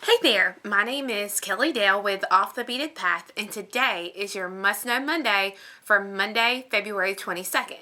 Hey there, my name is Kelly Dale with Off the Beaded Path, and today is your Must Know Monday for Monday, February 22nd.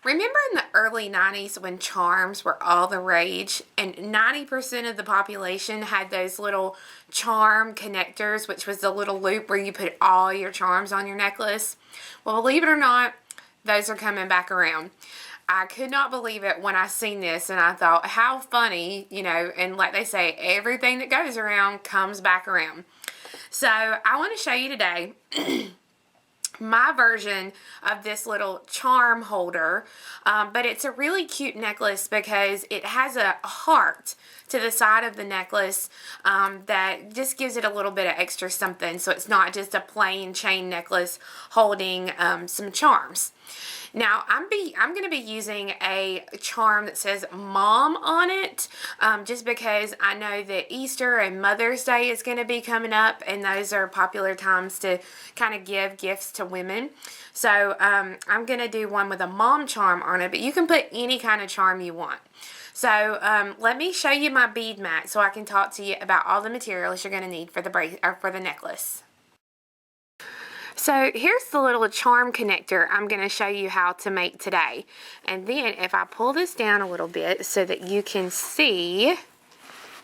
Remember in the early 90s when charms were all the rage and 90% of the population had those little charm connectors, which was the little loop where you put all your charms on your necklace? Well, believe it or not, those are coming back around. I could not believe it when I seen this, and I thought, how funny, and like they say, everything that goes around comes back around. So I want to show you today my version of this little charm holder, but it's a really cute necklace because it has a heart to the side of the necklace that just gives it a little bit of extra something, so it's not just a plain chain necklace holding some charms. Now, I'm going to be using a charm that says Mom on it, just because I know that Easter and Mother's Day is going to be coming up, and those are popular times to kind of give gifts to women. So, I'm going to do one with a mom charm on it, but you can put any kind of charm you want. So, let me show you my bead mat so I can talk to you about all the materials you're going to need for the necklace. So here's the little charm connector I'm going to show you how to make today. And then if I pull this down a little bit so that you can see,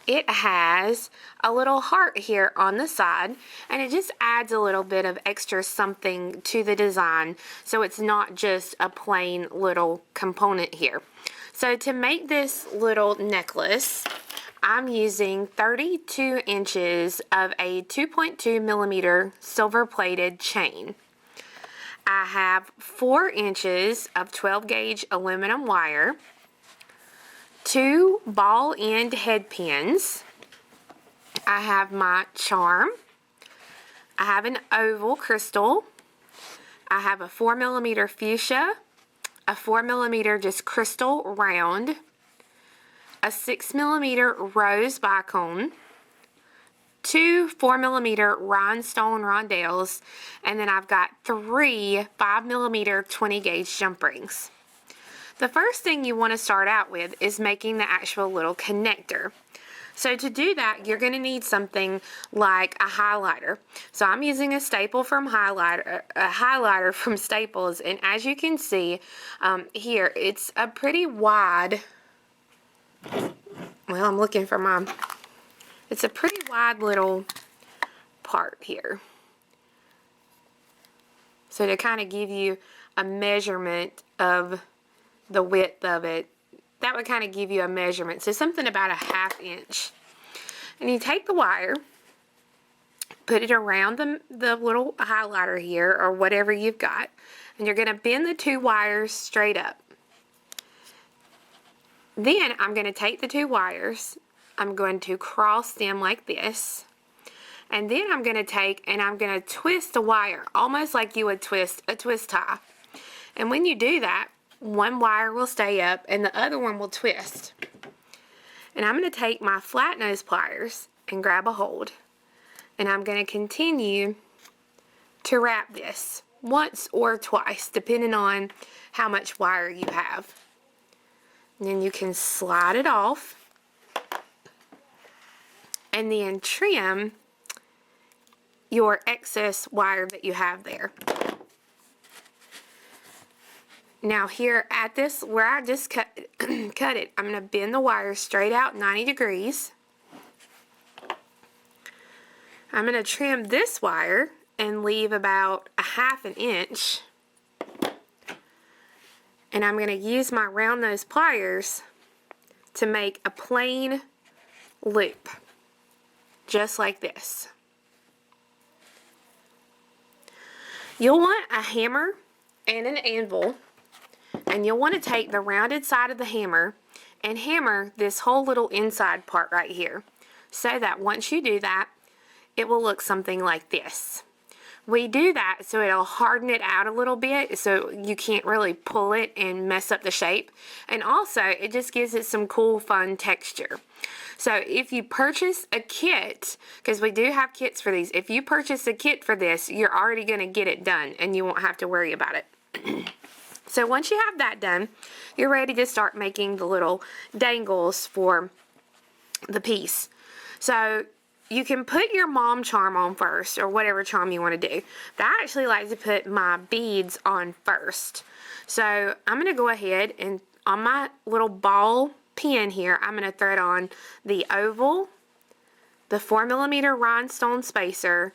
it has a little heart here on the side, and it just adds a little bit of extra something to the design, so it's not just a plain little component here. So to make this little necklace, I'm using 32 inches of a 2.2 millimeter silver plated chain. I have 4 inches of 12 gauge aluminum wire, 2 ball end headpins. I have my charm. I have an oval crystal. I have a 4 millimeter fuchsia, a 4 millimeter just crystal round, a 6 millimeter Rose Bicone, 2 4 millimeter Rhinestone Roundels, and then I've got 3 5 millimeter 20 gauge Jumprings. The first thing you want to start out with is making the actual little connector. So to do that, you're going to need something like a highlighter. So I'm using a highlighter from Staples, and as you can see here, it's a pretty wide. Well, I'm looking for mine. It's a pretty wide little part here. So to kind of give you a measurement of the width of it, that would kind of give you a measurement. So something about a 1/2 inch. And you take the wire, put it around the little highlighter here, or whatever you've got, and you're going to bend the 2 wires straight up. Then I'm going to take the 2 wires, I'm going to cross them like this, and then I'm going to take and I'm going to twist the wire, almost like you would twist a twist tie. And when you do that, one wire will stay up and the other one will twist. And I'm going to take my flat nose pliers and grab a hold, and I'm going to continue to wrap this once or twice, depending on how much wire you have. And then you can slide it off and then trim your excess wire that you have there. Now here at this, where I just cut it, I'm going to bend the wire straight out 90 degrees. I'm going to trim this wire and leave about a 1/2 inch. And I'm going to use my round nose pliers to make a plain loop, just like this. You'll want a hammer and an anvil, and you'll want to take the rounded side of the hammer and hammer this whole little inside part right here, so that once you do that, it will look something like this. We do that so it'll harden it out a little bit, so you can't really pull it and mess up the shape. And also, it just gives it some cool, fun texture. So if you purchase a kit, because we do have kits for these, if you purchase a kit for this, you're already going to get it done and you won't have to worry about it. So once you have that done, you're ready to start making the little dangles for the piece. So you can put your mom charm on first, or whatever charm you want to do. But I actually like to put my beads on first. So I'm going to go ahead and on my little ball pin here, I'm going to thread on the oval, the 4mm rhinestone spacer,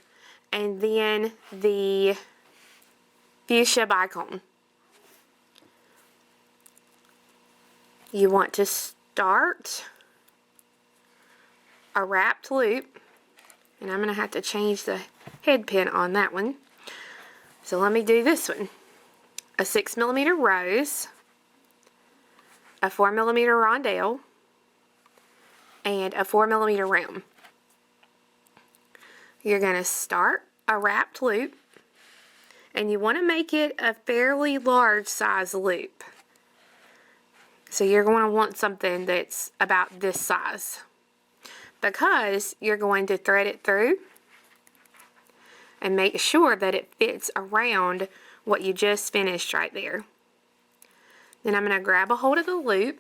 and then the Fuchsia Bicone. You want to start a wrapped loop, and I'm going to have to change the head pin on that one. So let me do this one. A 6mm rose, a 4mm rondelle, and a 4mm round. You're going to start a wrapped loop, and you want to make it a fairly large size loop. So you're going to want something that's about this size, because you're going to thread it through and make sure that it fits around what you just finished right there. Then I'm going to grab a hold of the loop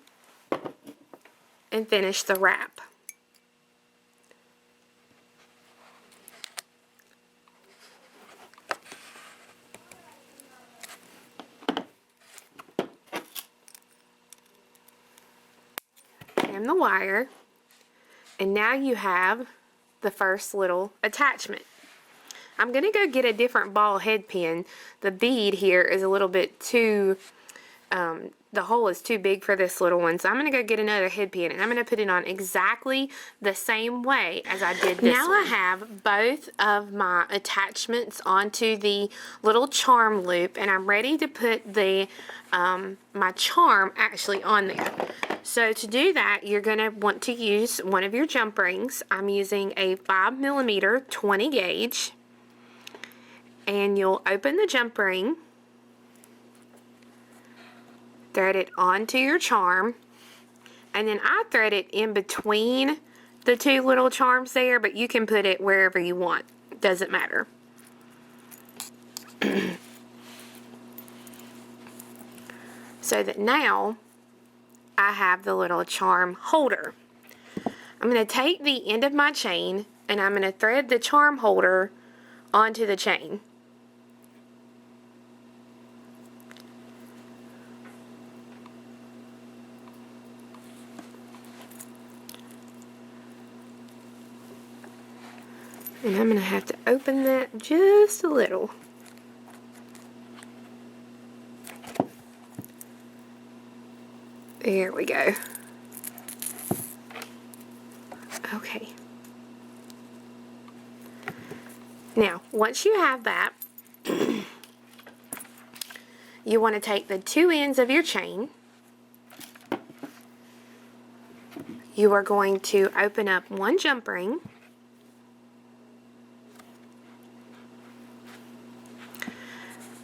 and finish the wrap. And the wire, and now you have the first little attachment. I'm going to go get a different ball head pin. The bead here is a little bit too, the hole is too big for this little one, so I'm going to go get another head pin, and I'm going to put it on exactly the same way as I did this one. I have both of my attachments onto the little charm loop, and I'm ready to put the my charm actually on there. So to do that, you're going to want to use one of your jump rings. I'm using a 5mm 20 gauge. And you'll open the jump ring, thread it onto your charm, and then I thread it in between the two little charms there, but you can put it wherever you want. Doesn't matter. So that now I have the little charm holder. I'm going to take the end of my chain, and I'm going to thread the charm holder onto the chain. And I'm going to have to open that just a little. There we go. Okay. Now, once you have that, you want to take the two ends of your chain. You are going to open up one jump ring.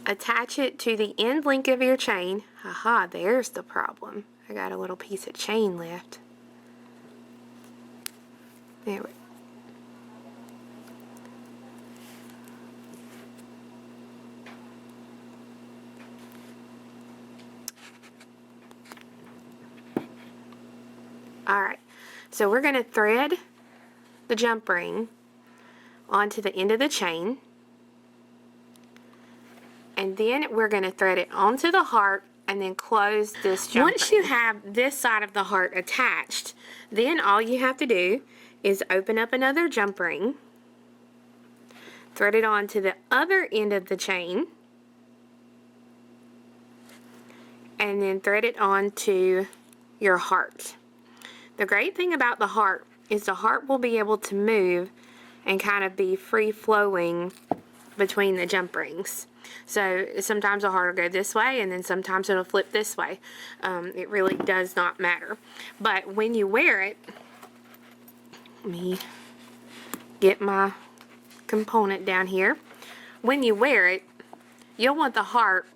Attach it to the end link of your chain. Haha, there's the problem. I got a little piece of chain left. There we go. Alright, so we're going to thread the jump ring onto the end of the chain, and then we're going to thread it onto the heart and then close this jump ring. Once you have this side of the heart attached, then all you have to do is open up another jump ring, thread it onto the other end of the chain, and then thread it onto your heart. The great thing about the heart is the heart will be able to move and kind of be free-flowing between the jump rings. So sometimes the heart will go this way, and then sometimes it'll flip this way. It really does not matter. But when you wear it, let me get my component down here. When you wear it, you'll want the heart,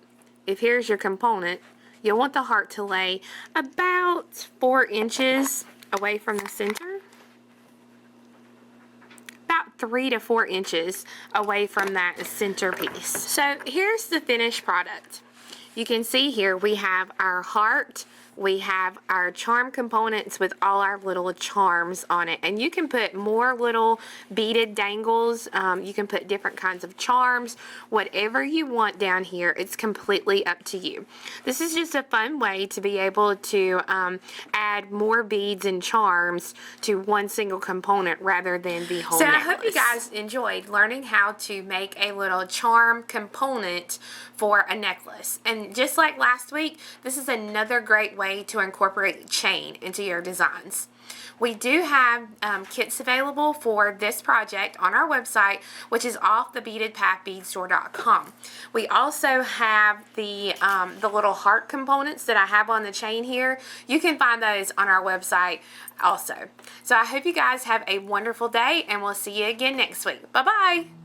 if here's your component, you'll want the heart to lay about 4 inches away from the center. About 3 to 4 inches away from that center piece. So here's the finished product. You can see here we have our heart, we have our charm components with all our little charms on it, and you can put more little beaded dangles, you can put different kinds of charms, whatever you want down here. It's completely up to you. This is just a fun way to be able to add more beads and charms to one single component rather than the whole necklace. I hope you guys enjoyed learning how to make a little charm component for a necklace. And just like last week, this is another great way to incorporate chain into your designs. We do have kits available for this project on our website, which is offthebeadedpathbeadstore.com. We also have the little heart components that I have on the chain here. You can find those on our website also. So I hope you guys have a wonderful day, and we'll see you again next week. Bye-bye.